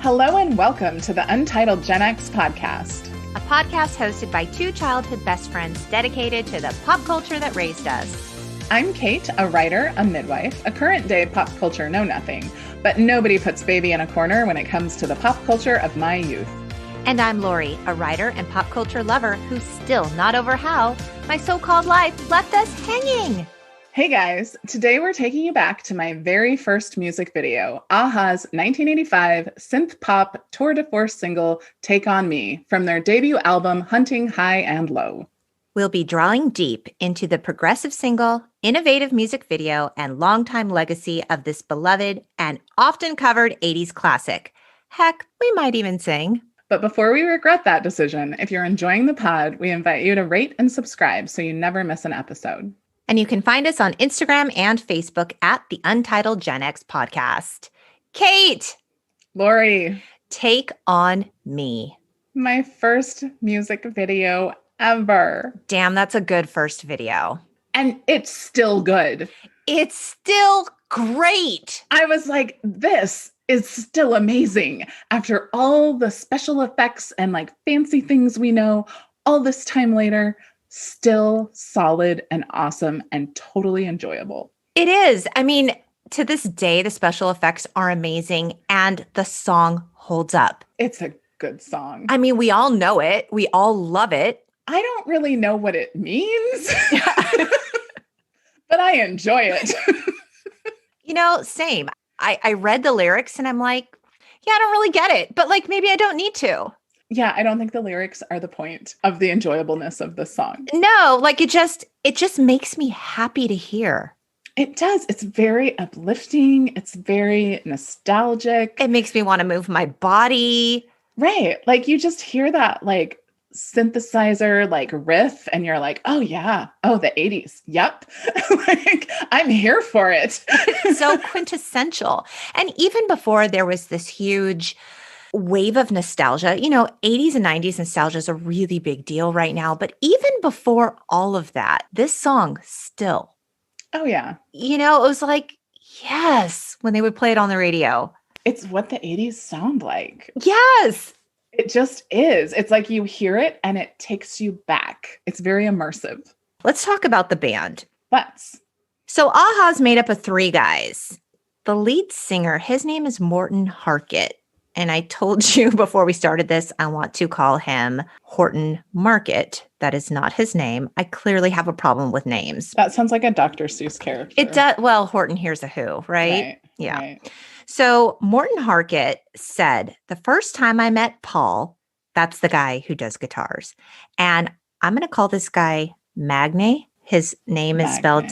Hello and welcome to the Untitled Gen X podcast. A podcast hosted by two childhood best friends dedicated to the pop culture that raised us. I'm Cate, a writer, a midwife, a current day pop culture know-nothing, but nobody puts baby in a corner when it comes to the pop culture of my youth. And I'm Lori, a writer and pop culture lover who's still not over how my so-called life left us hanging. Hey guys, today we're taking you back to my very first music video, a-ha's 1985 synth-pop tour de force single, Take On Me, from their debut album, Hunting High and Low. We'll be drawing deep into the progressive single, innovative music video, and longtime legacy of this beloved and often covered 80s classic. Heck, we might even sing. But before we regret that decision, if you're enjoying the pod, we invite you to rate and subscribe so you never miss an episode. And you can find us on Instagram and Facebook at the Untitled Gen X Podcast. Cate! Lori. Take On Me. My first music video ever. Damn, that's a good first video. And it's still good. It's still great. I was like, this is still amazing. After all the special effects and like fancy things we know, all this time later, still solid and awesome and totally enjoyable. It is. I mean, to this day, the special effects are amazing and the song holds up. It's a good song. I mean, we all know it. We all love it. I don't really know what it means, but I enjoy it. You know, same. I read the lyrics and I'm like, yeah, I don't really get it, but like maybe I don't need to. Yeah, I don't think the lyrics are the point of the enjoyableness of the song. No, like it just makes me happy to hear. It does. It's very uplifting. It's very nostalgic. It makes me want to move my body. Right. Like you just hear that like synthesizer like riff and you're like, oh yeah. Oh, the 80s. Yep. Like I'm here for it. It's so quintessential. And even before there was this huge wave of nostalgia, you know, 80s and 90s nostalgia is a really big deal right now. But even before all of that, this song still. Oh, yeah. You know, it was like, yes, when they would play it on the radio. It's what the 80s sound like. Yes. It just is. It's like you hear it and it takes you back. It's very immersive. Let's talk about the band. Let's. So a-ha's made up of three guys. The lead singer, his name is Morten Harket. And I told you before we started this, I want to call him Horton Market. That is not his name. I clearly have a problem with names. That sounds like a Dr. Seuss character. It does. Well, Horton Hears a Who, right? Yeah. Right. So Morten Harket said, the first time I met Paul, that's the guy who does guitars. And I'm going to call this guy Magne. His name is spelled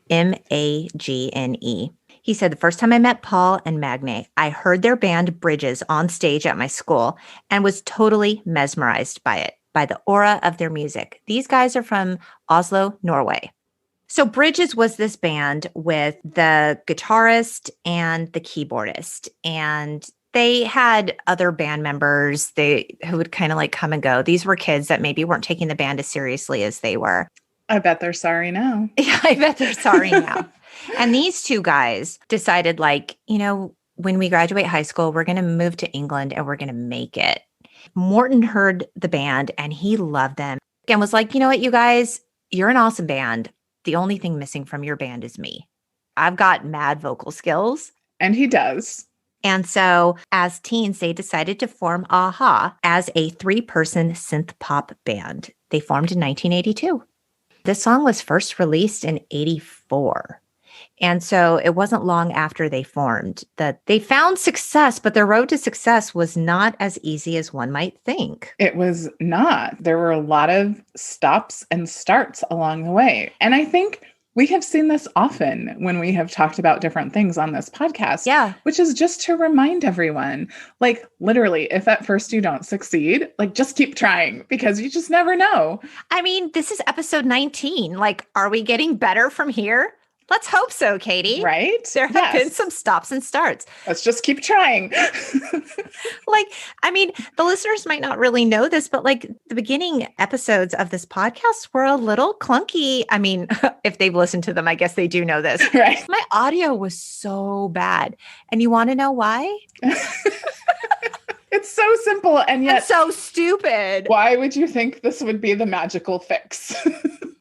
Magne. He said, the first time I met Paul and Magne, I heard their band Bridges on stage at my school and was totally mesmerized by it, by the aura of their music. These guys are from Oslo, Norway. So Bridges was this band with the guitarist and the keyboardist, and they had other band members who would kind of like come and go. These were kids that maybe weren't taking the band as seriously as they were. I bet they're sorry now. Yeah, I bet they're sorry now. And these two guys decided like, you know, when we graduate high school, we're going to move to England and we're going to make it. Morten heard the band and he loved them and was like, you know what, you guys, you're an awesome band. The only thing missing from your band is me. I've got mad vocal skills. And he does. And so as teens, they decided to form a-ha as a 3-person synth-pop band. They formed in 1982. This song was first released in 84. And so it wasn't long after they formed that they found success, but their road to success was not as easy as one might think. It was not. There were a lot of stops and starts along the way. And I think we have seen this often when we have talked about different things on this podcast. Yeah. Which is just to remind everyone, like literally, if at first you don't succeed, like just keep trying because you just never know. I mean, this is episode 19. Like, are we getting better from here? Let's hope so, Katie. Right? There have been some stops and starts. Let's just keep trying. Like, I mean, the listeners might not really know this, but like the beginning episodes of this podcast were a little clunky. I mean, if they've listened to them, I guess they do know this. Right. My audio was so bad. And you want to know why? It's so simple and yet so stupid. Why would you think this would be the magical fix?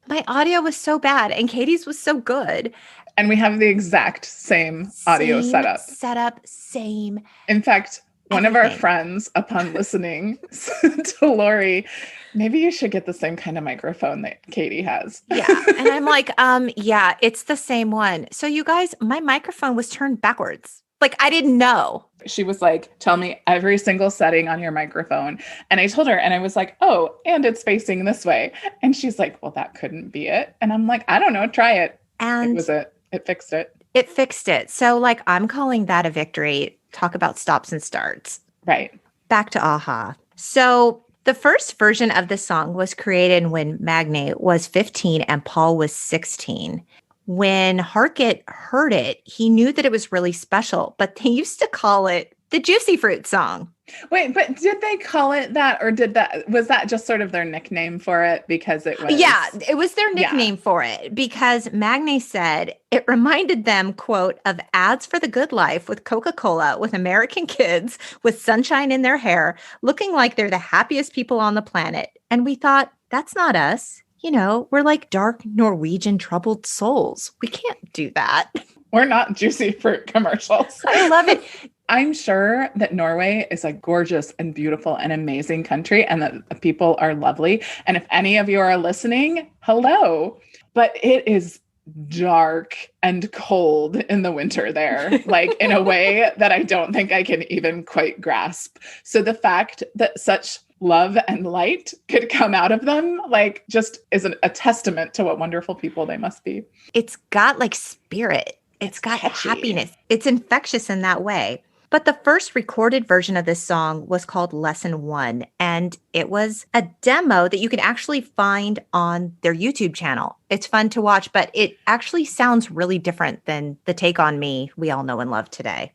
My audio was so bad and Katie's was so good. And we have the exact same audio setup. Same. In fact, one of our friends, upon listening, said to Lori, maybe you should get the same kind of microphone that Cate has. Yeah. And I'm like, yeah, it's the same one. So you guys, my microphone was turned backwards. Like, I didn't know. She was like, tell me every single setting on your microphone. And I told her, and I was like, oh, and it's facing this way. And she's like, well, that couldn't be it. And I'm like, I don't know, try it. And it was it. It fixed it. It fixed it. So like, I'm calling that a victory. Talk about stops and starts. Right. Back to Aha. So the first version of this song was created when Magne was 15 and Paul was 16. When Harkett heard it, he knew that it was really special, but they used to call it the Juicy Fruit song. Wait, but did they call it that, or was that just sort of their nickname for it because it was? Yeah, it was their nickname for it because Magne said it reminded them, quote, of ads for the good life with Coca-Cola, with American kids with sunshine in their hair, looking like they're the happiest people on the planet. And we thought, that's not us. You know, we're like dark Norwegian troubled souls. We can't do that. We're not Juicy Fruit commercials. I love it. I'm sure that Norway is a gorgeous and beautiful and amazing country and that the people are lovely. And if any of you are listening, hello. But it is dark and cold in the winter there, like in a way that I don't think I can even quite grasp. So the fact that such love and light could come out of them, like, just is a testament to what wonderful people they must be. It's got like spirit. It's got catchy. Happiness. It's infectious in that way. But the first recorded version of this song was called Lesson 1, and it was a demo that you can actually find on their YouTube channel. It's fun to watch, but it actually sounds really different than the Take On Me we all know and love today.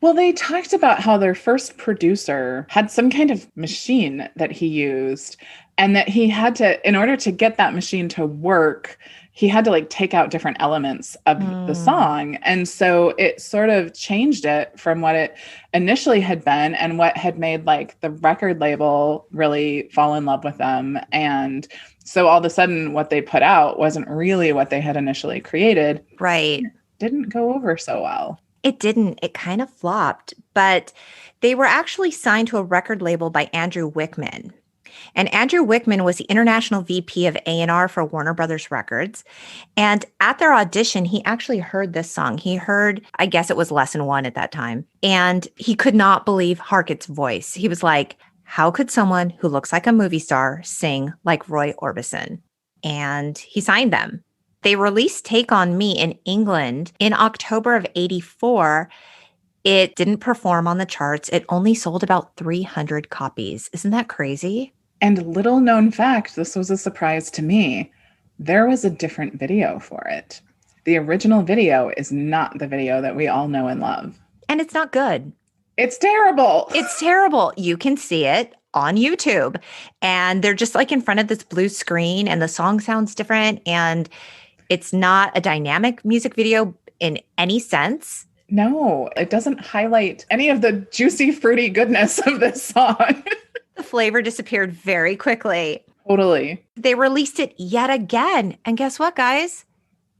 Well, they talked about how their first producer had some kind of machine that he used, and that he had to, in order to get that machine to work, he had to like take out different elements of the song. And so it sort of changed it from what it initially had been and what had made like the record label really fall in love with them. And so all of a sudden what they put out wasn't really what they had initially created. Right. It didn't go over so well. It didn't. It kind of flopped, but they were actually signed to a record label by Andrew Wickman. And Andrew Wickman was the international VP of A&R for Warner Brothers Records. And at their audition, he actually heard this song. He heard, I guess it was Lesson 1 at that time. And he could not believe Harkett's voice. He was like, how could someone who looks like a movie star sing like Roy Orbison? And he signed them. They released Take On Me in England in October of 84. It didn't perform on the charts. It only sold about 300 copies. Isn't that crazy? And little known fact, this was a surprise to me, there was a different video for it. The original video is not the video that we all know and love. And it's not good. It's terrible. It's terrible. You can see it on YouTube. And they're just like in front of this blue screen and the song sounds different. And it's not a dynamic music video in any sense. No, it doesn't highlight any of the juicy, fruity goodness of this song. The flavor disappeared very quickly. Totally. They released it yet again. And guess what, guys?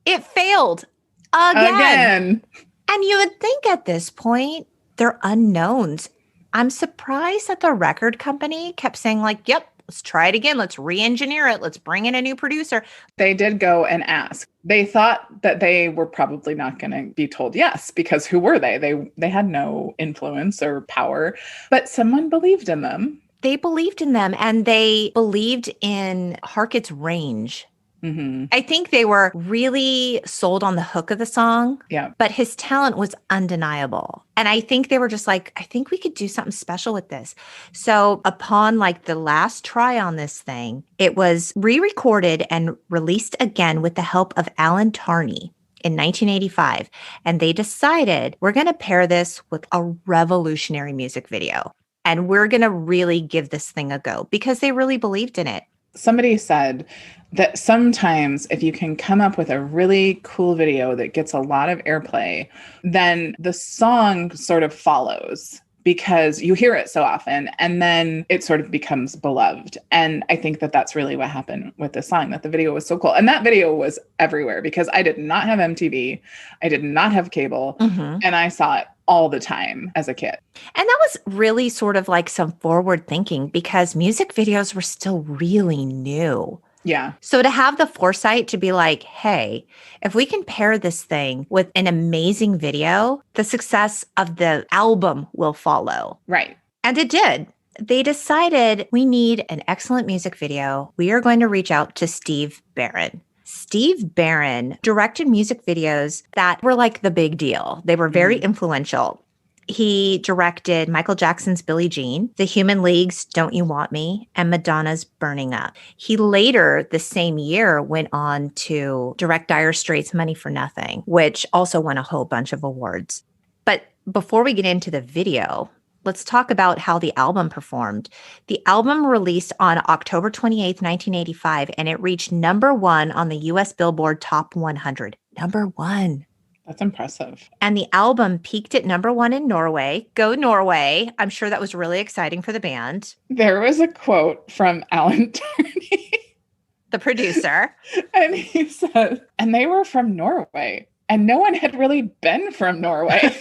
It failed again. And you would think at this point, they're unknowns. I'm surprised that the record company kept saying like, yep, let's try it again. Let's re-engineer it. Let's bring in a new producer. They did go and ask. They thought that they were probably not going to be told yes, because who were they? They had no influence or power, but someone believed in them. They believed in them and they believed in Harkett's range. Mm-hmm. I think they were really sold on the hook of the song. Yeah. But his talent was undeniable. And I think they were just like, I think we could do something special with this. So upon like the last try on this thing, it was re-recorded and released again with the help of Alan Tarney. in 1985, and they decided we're going to pair this with a revolutionary music video. And we're going to really give this thing a go because they really believed in it. Somebody said that sometimes if you can come up with a really cool video that gets a lot of airplay, then the song sort of follows because you hear it so often and then it sort of becomes beloved. And I think that that's really what happened with this song, that the video was so cool. And that video was everywhere because I did not have MTV. I did not have cable. And I saw it all the time as a kid. And that was really sort of like some forward thinking because music videos were still really new. Yeah. So to have the foresight to be like, hey, if we can pair this thing with an amazing video, the success of the album will follow. Right. And it did. They decided we need an excellent music video. We are going to reach out to Steve Barron. Steve Barron directed music videos that were like the big deal. They were very influential. He directed Michael Jackson's Billie Jean, The Human League's Don't You Want Me, and Madonna's Burning Up. He later, the same year, went on to direct Dire Straits' Money for Nothing, which also won a whole bunch of awards. But before we get into the video, let's talk about how the album performed. The album released on October 28th, 1985, and it reached #1 on the U.S. Billboard Top 100. #1. That's impressive. And the album peaked at #1 in Norway. Go Norway. I'm sure that was really exciting for the band. There was a quote from Alan Turney, the producer. And he said, and they were from Norway. And no one had really been from Norway.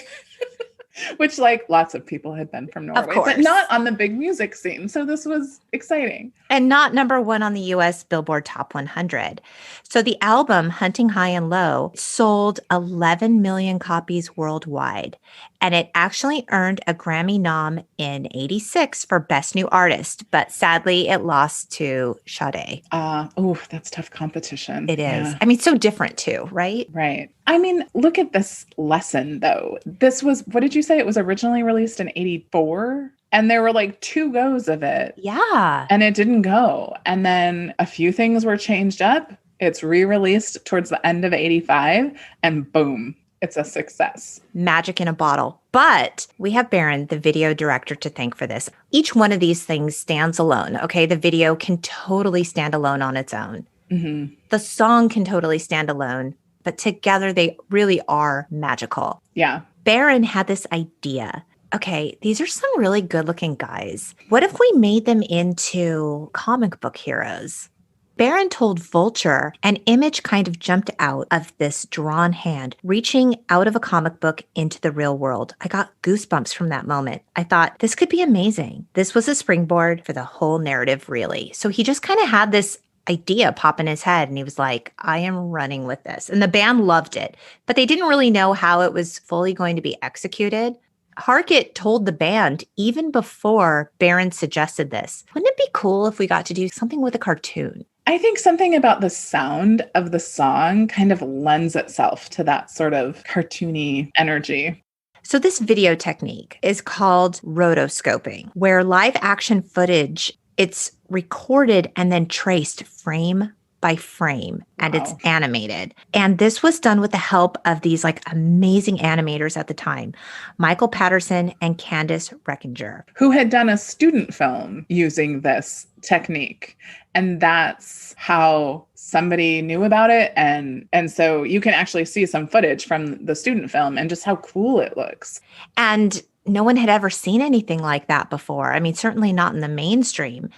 Which, like, lots of people had been from Norway, but not on the big music scene. So this was exciting. And not #1 on the U.S. Billboard Top 100. So the album, Hunting High and Low, sold 11 million copies worldwide. And it actually earned a Grammy nom in '86 for Best New Artist. But sadly, it lost to Sade. Oh, that's tough competition. It is. Yeah. I mean, so different too, right? Right. I mean, look at this lesson, though. This was, what did you say? It was originally released in '84? And there were like 2 goes of it. Yeah. And it didn't go. And then a few things were changed up. It's re-released towards the end of '85 and boom, it's a success. Magic in a bottle. But we have Barron, the video director, to thank for this. Each one of these things stands alone. Okay. The video can totally stand alone on its own. The song can totally stand alone, but together they really are magical. Yeah. Barron had this idea. Okay, these are some really good looking guys. What if we made them into comic book heroes? Barron told Vulture an image kind of jumped out of this drawn hand, reaching out of a comic book into the real world. I got goosebumps from that moment. I thought, this could be amazing. This was a springboard for the whole narrative, really. So he just kind of had this idea pop in his head and he was like, I am running with this. And the band loved it, but they didn't really know how it was fully going to be executed. Harkett told the band even before Barron suggested this, wouldn't it be cool if we got to do something with a cartoon? I think something about the sound of the song kind of lends itself to that sort of cartoony energy. So this video technique is called rotoscoping, where live action footage, it's recorded and then traced frame by frame, and it's animated. And this was done with the help of these like amazing animators at the time, Michael Patterson and Candice Reckinger, who had done a student film using this technique. And that's how somebody knew about it. And so you can actually see some footage from the student film and just how cool it looks. And no one had ever seen anything like that before. I mean, certainly not in the mainstream.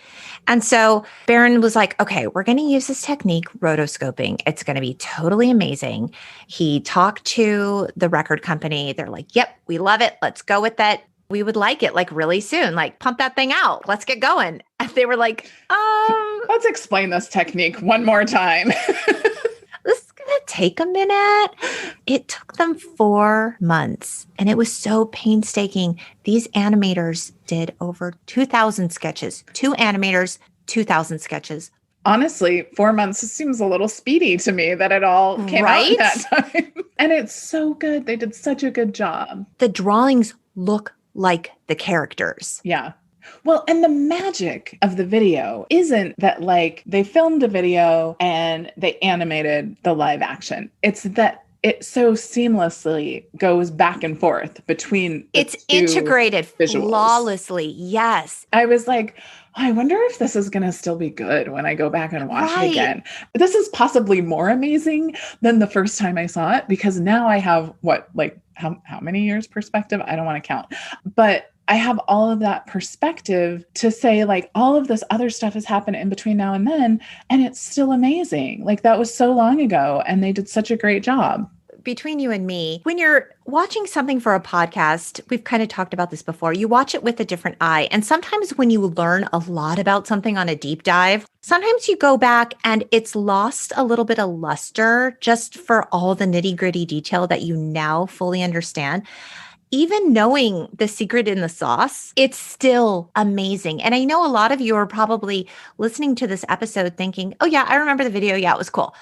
And so Barron was like, okay, we're going to use this technique, rotoscoping. It's going to be totally amazing. He talked to the record company. They're like, yep, we love it. Let's go with that. We would like it like really soon, like pump that thing out. Let's get going. And they were like, let's explain this technique one more time. This is going to take a minute. It took them 4 months and it was so painstaking. These animators did over 2,000 sketches. 2 animators, 2,000 sketches. Honestly, 4 months seems a little speedy to me that it all came out in that time. And it's so good. They did such a good job. The drawings look like the characters. Yeah. Well, and the magic of the video isn't that like they filmed a video and they animated the live action. It's that it so seamlessly goes back and forth between the It's two integrated visuals. flawlessly. Yes. I was like, I wonder if this is going to still be good when I go back and watch it again. This is possibly more amazing than the first time I saw it, because now I have how many years perspective? I don't want to count, but I have all of that perspective to say, like, all of this other stuff has happened in between now and then, and it's still amazing. Like, that was so long ago, and they did such a great job. Between you and me, when you're watching something for a podcast, we've kind of talked about this before, you watch it with a different eye. And sometimes when you learn a lot about something on a deep dive, sometimes you go back and it's lost a little bit of luster just for all the nitty-gritty detail that you now fully understand. Even knowing the secret in the sauce, it's still amazing. And I know a lot of you are probably listening to this episode thinking, oh yeah, I remember the video. Yeah, it was cool.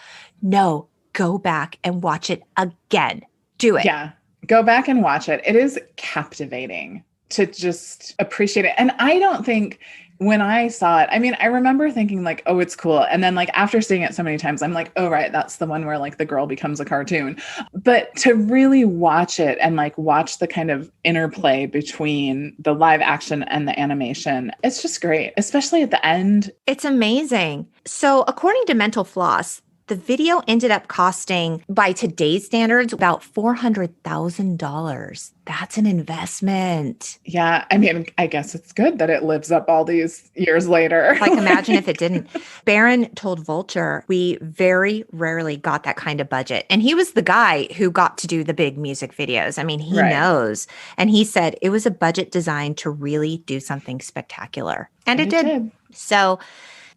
No, go back and watch it again. Do it. Yeah, go back and watch it. It is captivating to just appreciate it. And I don't think when I saw it, I mean, I remember thinking like, oh, it's cool. And then like after seeing it so many times, I'm like, oh, right, that's the one where like the girl becomes a cartoon. But to really watch it and like watch the kind of interplay between the live action and the animation, it's just great, especially at the end. It's amazing. So according to Mental Floss, the video ended up costing, by today's standards, about $400,000. That's an investment. Yeah. I mean, I guess it's good that it lives up all these years later. Like, imagine if it didn't. Barron told Vulture, we very rarely got that kind of budget. And he was the guy who got to do the big music videos. I mean, he knows. And he said it was a budget designed to really do something spectacular. And it did. So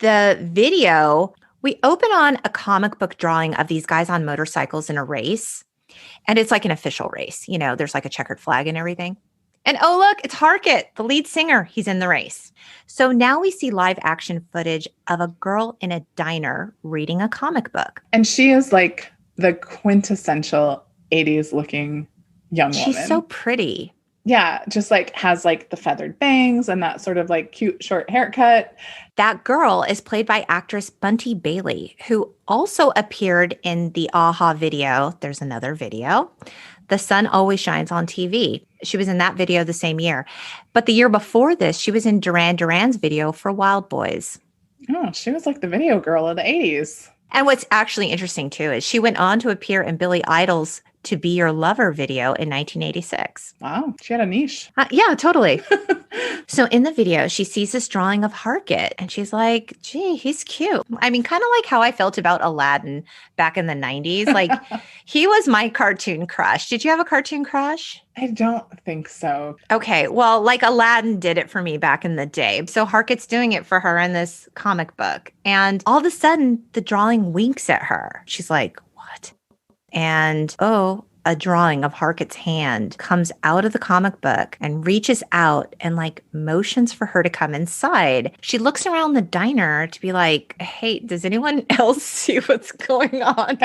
the video, we open on a comic book drawing of these guys on motorcycles in a race. And it's like an official race. You know, there's like a checkered flag and everything. And oh, look, it's Harkett, the lead singer. He's in the race. So now we see live action footage of a girl in a diner reading a comic book. And she is like the quintessential 80s looking young woman. She's so pretty. Yeah, just like has like the feathered bangs and that sort of like cute short haircut. That girl is played by actress Bunty Bailey, who also appeared in the Aha video. There's another video. The Sun Always Shines on TV. She was in that video the same year. But the year before this, she was in Duran Duran's video for Wild Boys. Oh, she was like the video girl of the 80s. And what's actually interesting too is she went on to appear in Billy Idol's To Be Your Lover video in 1986. Wow, she had a niche. Yeah, totally. So in the video, she sees this drawing of Harkett and she's like, gee, he's cute. I mean, kind of like how I felt about Aladdin back in the 90s. Like, he was my cartoon crush. Did you have a cartoon crush? I don't think so. Okay, well, like Aladdin did it for me back in the day. So Harkett's doing it for her in this comic book. And all of a sudden, the drawing winks at her. She's like, what? And, oh, a drawing of Harkett's hand comes out of the comic book and reaches out and like motions for her to come inside. She looks around the diner to be like, hey, does anyone else see what's going on?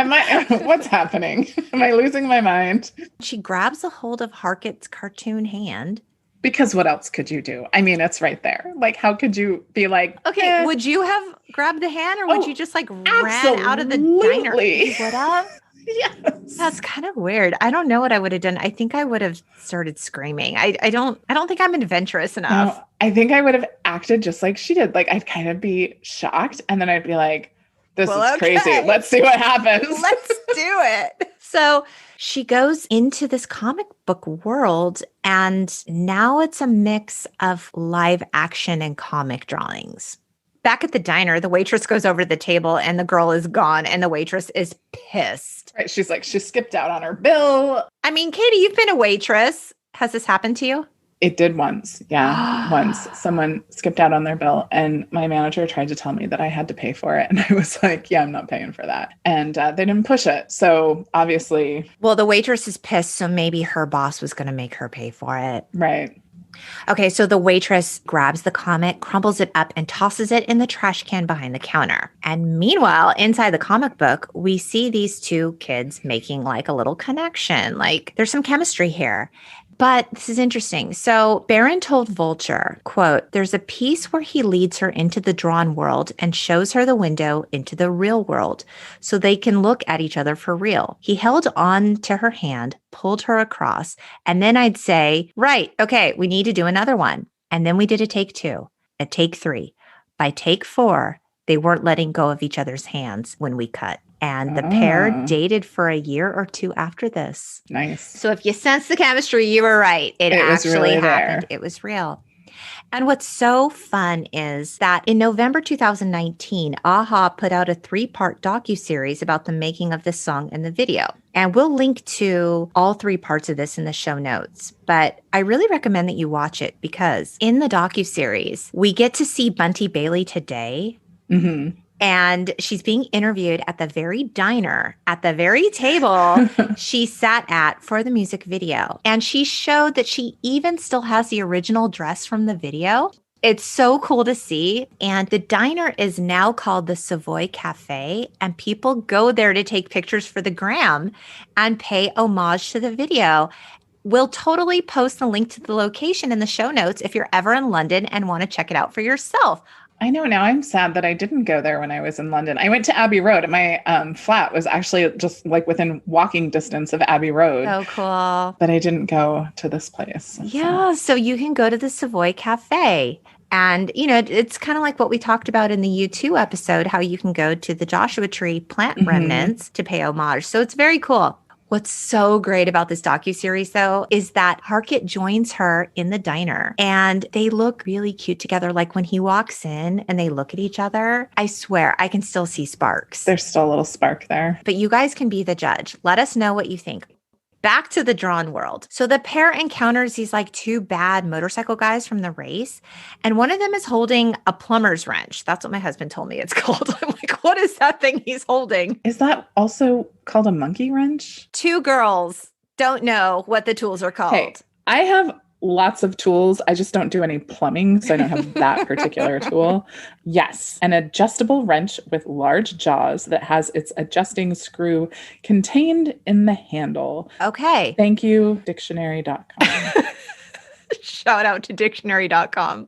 What's happening? Am I losing my mind? She grabs a hold of Harkett's cartoon hand. Because what else could you do? I mean, it's right there. Like, how could you be like, okay, would you have grabbed the hand or would you just like ran out of the diner? You would have? Yes. That's kind of weird. I don't know what I would have done. I think I would have started screaming. I don't think I'm adventurous enough. No, I think I would have acted just like she did. Like, I'd kind of be shocked and then I'd be like, this is crazy. Let's see what happens. Let's do it. So she goes into this comic book world and now it's a mix of live action and comic drawings. Back at the diner, the waitress goes over to the table and the girl is gone and the waitress is pissed. Right. She's like, she skipped out on her bill. I mean, Katie, you've been a waitress. Has this happened to you? It did once. Yeah. Once someone skipped out on their bill and my manager tried to tell me that I had to pay for it. And I was like, yeah, I'm not paying for that. And they didn't push it. So obviously. Well, the waitress is pissed. So maybe her boss was going to make her pay for it. Right. Okay, so the waitress grabs the comic, crumbles it up, and tosses it in the trash can behind the counter. And meanwhile, inside the comic book, we see these two kids making like a little connection. Like, there's some chemistry here. But this is interesting. So Barron told Vulture, quote, there's a piece where he leads her into the drawn world and shows her the window into the real world so they can look at each other for real. He held on to her hand, pulled her across, and then I'd say, right, okay, we need to do another one. And then we did a take 2, a take 3. By take 4, they weren't letting go of each other's hands when we cut. And the pair dated for a year or 2 after this. Nice. So if you sense the chemistry, you were right. It actually really happened. there. It was real. And what's so fun is that in November 2019, AHA put out a 3-part docuseries about the making of this song and the video. And we'll link to all 3 parts of this in the show notes. But I really recommend that you watch it because in the docuseries, we get to see Bunty Bailey today. Mm-hmm. And she's being interviewed at the very diner, at the very table she sat at for the music video. And she showed that she even still has the original dress from the video. It's so cool to see. And the diner is now called the Savoy Cafe. And people go there to take pictures for the gram and pay homage to the video. We'll totally post the link to the location in the show notes if you're ever in London and want to check it out for yourself. I know. Now I'm sad that I didn't go there when I was in London. I went to Abbey Road, and my flat was actually just like within walking distance of Abbey Road. So cool. But I didn't go to this place. Yeah. So you can go to the Savoy Cafe. And, you know, it's kind of like what we talked about in the U2 episode, how you can go to the Joshua Tree plant remnants to pay homage. So it's very cool. What's so great about this docuseries, though, is that Harkett joins her in the diner and they look really cute together. Like when he walks in and they look at each other, I swear I can still see sparks. There's still a little spark there. But you guys can be the judge. Let us know what you think. Back to the drawn world. So the pair encounters these like 2 bad motorcycle guys from the race. And one of them is holding a plumber's wrench. That's what my husband told me it's called. I'm like, what is that thing he's holding? Is that also called a monkey wrench? 2 girls don't know what the tools are called. Hey, I have lots of tools. I just don't do any plumbing, so I don't have that particular tool. Yes, an adjustable wrench with large jaws that has its adjusting screw contained in the handle. Okay. Thank you, dictionary.com. Shout out to dictionary.com.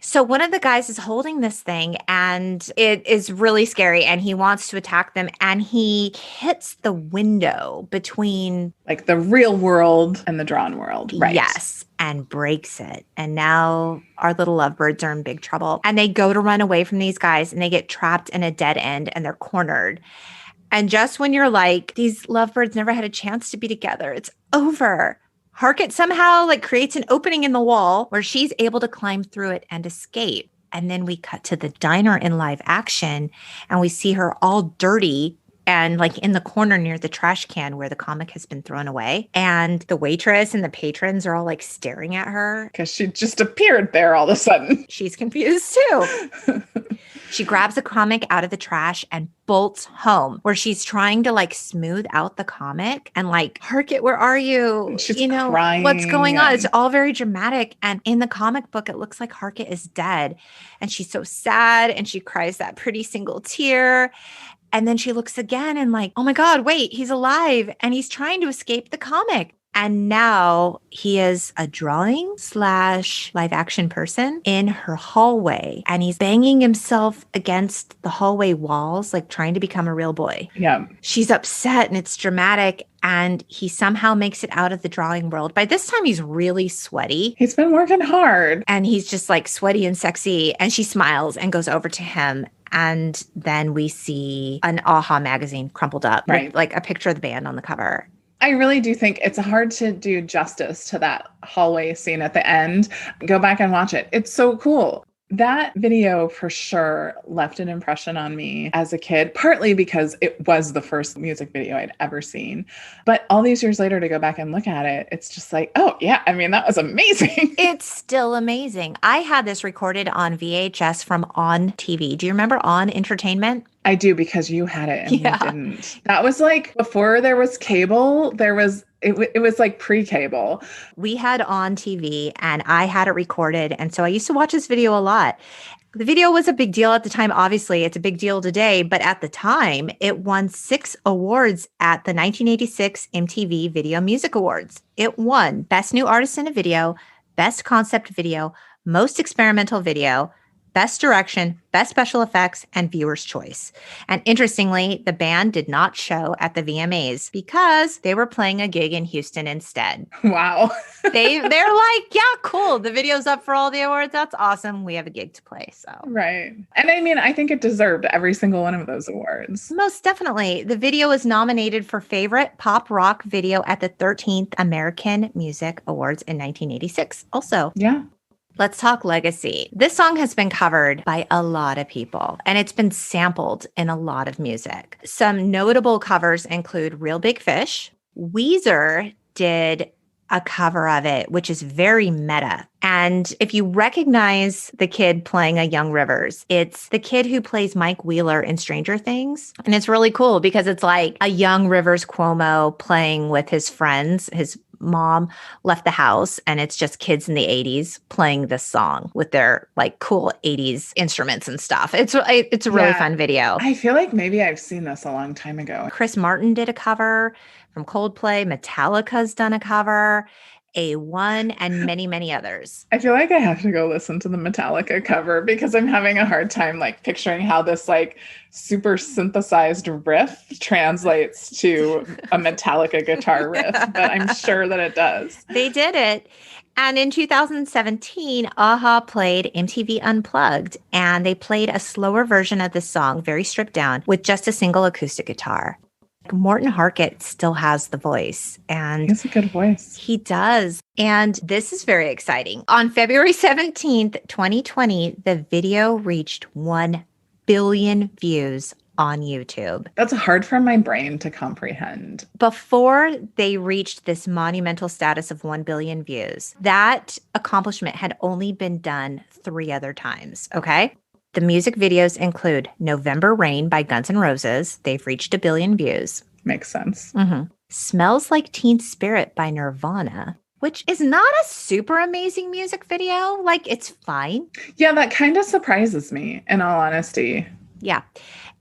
So one of the guys is holding this thing and it is really scary and he wants to attack them and he hits the window between like the real world and the drawn world, right? Yes, and breaks it. And now our little lovebirds are in big trouble. And they go to run away from these guys and they get trapped in a dead end and they're cornered. And just when you're like, these lovebirds never had a chance to be together, it's over. Harkett somehow like creates an opening in the wall where she's able to climb through it and escape. And then we cut to the diner in live action and we see her all dirty and like in the corner near the trash can where the comic has been thrown away. And the waitress and the patrons are all like staring at her. Because she just appeared there all of a sudden. She's confused too. She grabs the comic out of the trash and bolts home where she's trying to like smooth out the comic and like, Harkett, where are you? She's crying. What's going on? It's all very dramatic. And in the comic book, it looks like Harkett is dead. And she's so sad and she cries that pretty single tear. And then she looks again and like, oh my God, wait, he's alive. And he's trying to escape the comic. And now he is a drawing / live action person in her hallway. And he's banging himself against the hallway walls, like trying to become a real boy. Yeah. She's upset and it's dramatic. And he somehow makes it out of the drawing world. By this time, he's really sweaty. He's been working hard. And he's just like sweaty and sexy. And she smiles and goes over to him. And then we see an AHA magazine crumpled up, right? With like a picture of the band on the cover. I really do think it's hard to do justice to that hallway scene at the end. Go back and watch it. It's so cool. That video for sure left an impression on me as a kid, partly because it was the first music video I'd ever seen. But all these years later to go back and look at it, it's just like, oh yeah, I mean, that was amazing. It's still amazing. I had this recorded on VHS from On TV. Do you remember On Entertainment? I do, because you had it and you didn't. That was like before there was cable, it was like pre-cable. We had On TV and I had it recorded. And so I used to watch this video a lot. The video was a big deal at the time. Obviously, it's a big deal today, but at the time, it won 6 awards at the 1986 MTV Video Music Awards. It won Best New Artist in a Video, Best Concept Video, Most Experimental Video, Best Direction, Best Special Effects, and Viewer's Choice. And interestingly, the band did not show at the VMAs because they were playing a gig in Houston instead. Wow. They're like, yeah, cool. The video's up for all the awards. That's awesome. We have a gig to play. So Right. And I mean, I think it deserved every single one of those awards. most definitely. The video was nominated for Favorite Pop Rock Video at the 13th American Music Awards in 1986. Also, Yeah. let's talk legacy. This song has been covered by a lot of people, and it's been sampled in a lot of music. Some notable covers include Real Big Fish. Weezer did a cover of it, which is very meta. And if you recognize the kid playing a Young Rivers, it's the kid who plays Mike Wheeler in Stranger Things. And it's really cool because it's like a Young Rivers Cuomo playing with his friends. His mom left the house and it's just kids in the 80s playing this song with their like cool 80s instruments and stuff. It's a really fun video. I feel like maybe I've seen this a long time ago. Chris Martin did a cover from Coldplay. Metallica's done a cover. A1 and many, many others. I feel like I have to go listen to the Metallica cover because I'm having a hard time like picturing how this like super synthesized riff translates to a Metallica guitar riff, but I'm sure that it does. They did it. And in 2017, AHA played MTV Unplugged, and they played a slower version of this song, very stripped down, with just a single acoustic guitar. Morton Harkett still has the voice, and He has a good voice. he does. And this is very exciting. On February 17th, 2020, the video reached 1 billion views on YouTube. That's hard for my brain to comprehend. Before they reached this monumental status of 1 billion views, that accomplishment had only been done 3 other times. Okay. The music videos include November Rain by Guns N' Roses. They've reached 1 billion views. Makes sense. Smells Like Teen Spirit by Nirvana, which is not a super amazing music video. Like, it's fine. Yeah, that kind of surprises me, in all honesty. Yeah.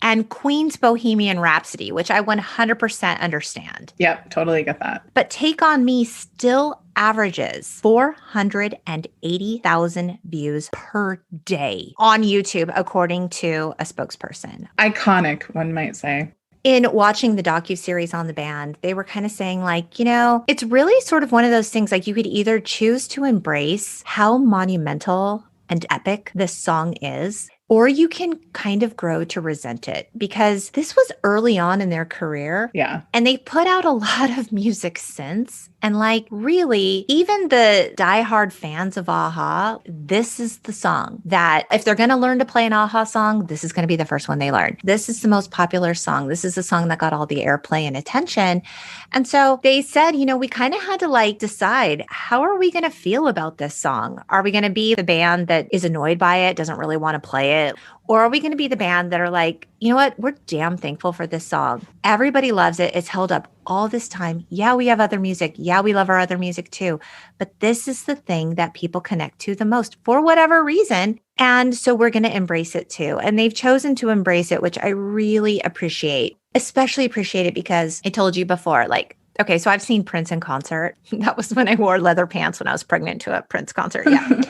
And Queen's Bohemian Rhapsody, which I 100% understand. Yep, totally get that. But Take On Me still averages 480,000 views per day on YouTube, according to a spokesperson. Iconic, one might say. In watching the docuseries on the band, they were kind of saying like, you know, it's really sort of one of those things like you could either choose to embrace how monumental and epic this song is, or you can kind of grow to resent it because this was early on in their career. Yeah. And they put out a lot of music since. And like, really, even the diehard fans of AHA, this is the song that if they're going to learn to play an AHA song, this is going to be the first one they learn. This is the most popular song. This is the song that got all the airplay and attention. And so they said, you know, we kind of had to like decide, how are we going to feel about this song? Are we going to be the band that is annoyed by it, doesn't really want to play it? Or are we going to be the band that are like, you know what? We're damn thankful for this song. Everybody loves it. It's held up all this time. Yeah, we have other music. Yeah, we love our other music too. But this is the thing that people connect to the most for whatever reason. And so we're going to embrace it too. And they've chosen to embrace it, which I really appreciate. Especially appreciate it because I told you before, like, okay, so I've seen Prince in concert. That was when I wore leather pants when I was pregnant to a Prince concert. Yeah.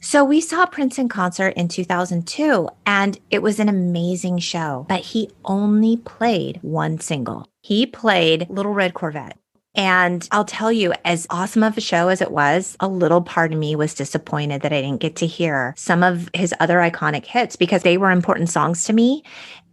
So we saw Prince in concert in 2002, and it was an amazing show, but he only played one single. He played Little Red Corvette. And I'll tell you, as awesome of a show as it was, a little part of me was disappointed that I didn't get to hear some of his other iconic hits because they were important songs to me.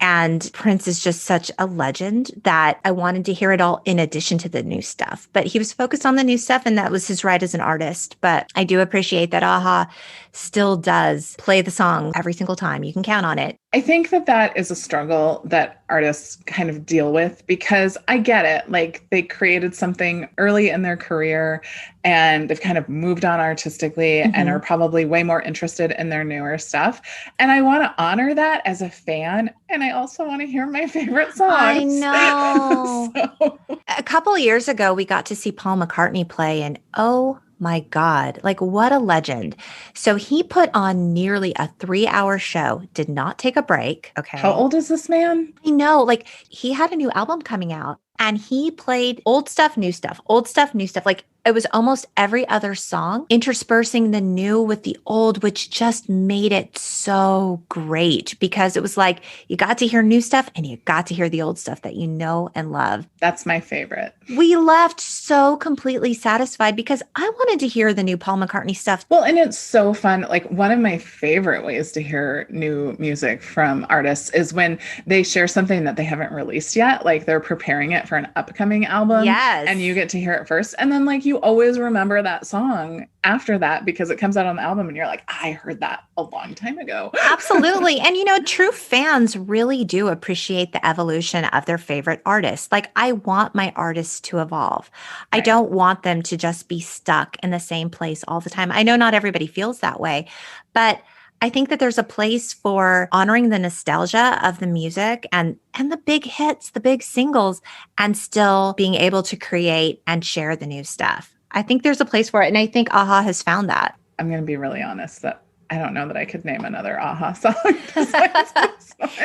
And Prince is just such a legend that I wanted to hear it all in addition to the new stuff. But he was focused on the new stuff, and that was his right as an artist. But I do appreciate that AHA still does play the song every single time. You can count on it. I think that that is a struggle that artists kind of deal with because I get it. Like they created something early in their career and they've kind of moved on artistically and are probably way more interested in their newer stuff. And I want to honor that as a fan. And I also want to hear my favorite songs. I know. So. A couple of years ago, we got to see Paul McCartney play, and oh my God. Like, what a legend. So he put on nearly a 3-hour show, did not take a break. Okay. How old is this man? I know. Like, he had a new album coming out and he played old stuff, new stuff, old stuff, new stuff. Like, it was almost every other song, interspersing the new with the old, which just made it so great because it was like you got to hear new stuff and you got to hear the old stuff that you know and love. That's my favorite. We left so completely satisfied because I wanted to hear the new Paul McCartney stuff. Well, and it's so fun. Like, one of my favorite ways to hear new music from artists is when they share something that they haven't released yet. Like, they're preparing it for an upcoming album. Yes. And you get to hear it first. And then, like, you always remember that song after that because it comes out on the album and you're like, I heard that a long time ago. Absolutely. And, you know, true fans really do appreciate the evolution of their favorite artists. Like, I want my artists to evolve. Right. I don't want them to just be stuck in the same place all the time. I know not everybody feels that way, but I think that there's a place for honoring the nostalgia of the music and the big hits, the big singles, and still being able to create and share the new stuff. I think there's a place for it. And I think a-ha has found that. I'm going to be really honest that I don't know that I could name another a-ha song.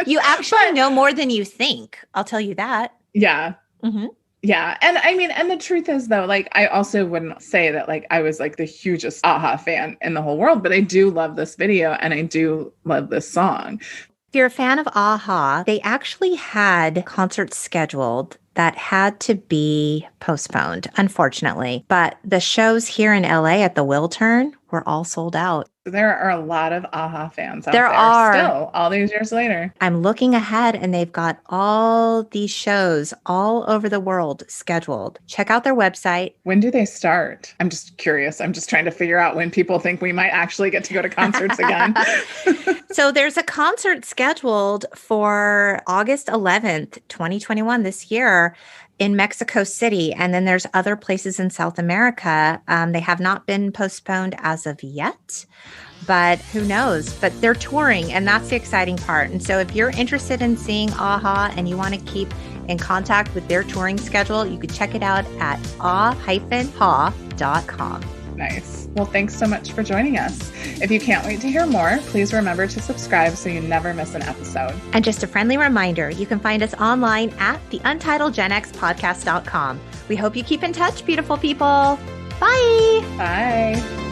You actually know more than you think. I'll tell you that. Yeah. Mm-hmm. Yeah. And I mean, and the truth is though, like, I also wouldn't say that like I was like the hugest a-ha fan in the whole world, but I do love this video and I do love this song. If you're a fan of a-ha, they actually had concerts scheduled that had to be postponed, unfortunately. But the shows here in LA at the Wiltern were all sold out. There are a lot of a-ha fans out there are still, all these years later. I'm looking ahead and they've got all these shows all over the world scheduled. Check out their website. When do they start? I'm just curious. I'm just trying to figure out when people think we might actually get to go to concerts again. So there's a concert scheduled for August 11th, 2021 this year in Mexico City. And then there's other places in South America. They have not been postponed as of yet, but who knows? But they're touring and that's the exciting part. And so if you're interested in seeing a-ha and you want to keep in contact with their touring schedule, you could check it out at a-ha.com. Nice. Well, thanks so much for joining us. If you can't wait to hear more, please remember to subscribe so you never miss an episode. And just a friendly reminder, you can find us online at theuntitledgenxpodcast.com. We hope you keep in touch, beautiful people. Bye. Bye.